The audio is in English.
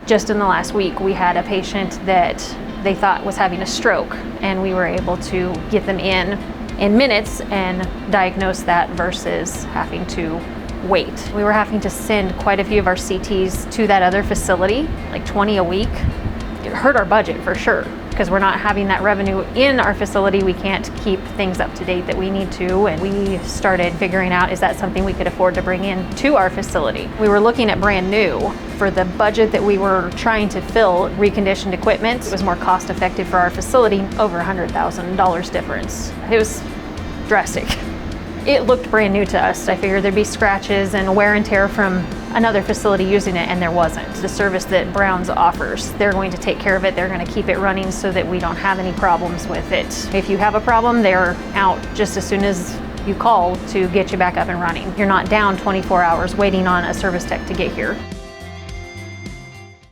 Just in the last week, we had a patient that they thought was having a stroke, and we were able to get them in minutes and diagnose that versus having to wait. We were having to send quite a few of our CTs to that other facility, like 20 a week. It hurt our budget for sure, because we're not having that revenue in our facility. We can't keep things up to date that we need to, and we started figuring out, is that something we could afford to bring in to our facility? We were looking at brand new. For the budget that we were trying to fill, reconditioned equipment, it was more cost effective for our facility, over $100,000 difference. It was drastic. It looked brand new to us. I figured there'd be scratches and wear and tear from another facility using it, and there wasn't. The service that Brown's offers, they're going to take care of it. They're going to keep it running so that we don't have any problems with it. If you have a problem, they're out just as soon as you call to get you back up and running. You're not down 24 hours waiting on a service tech to get here.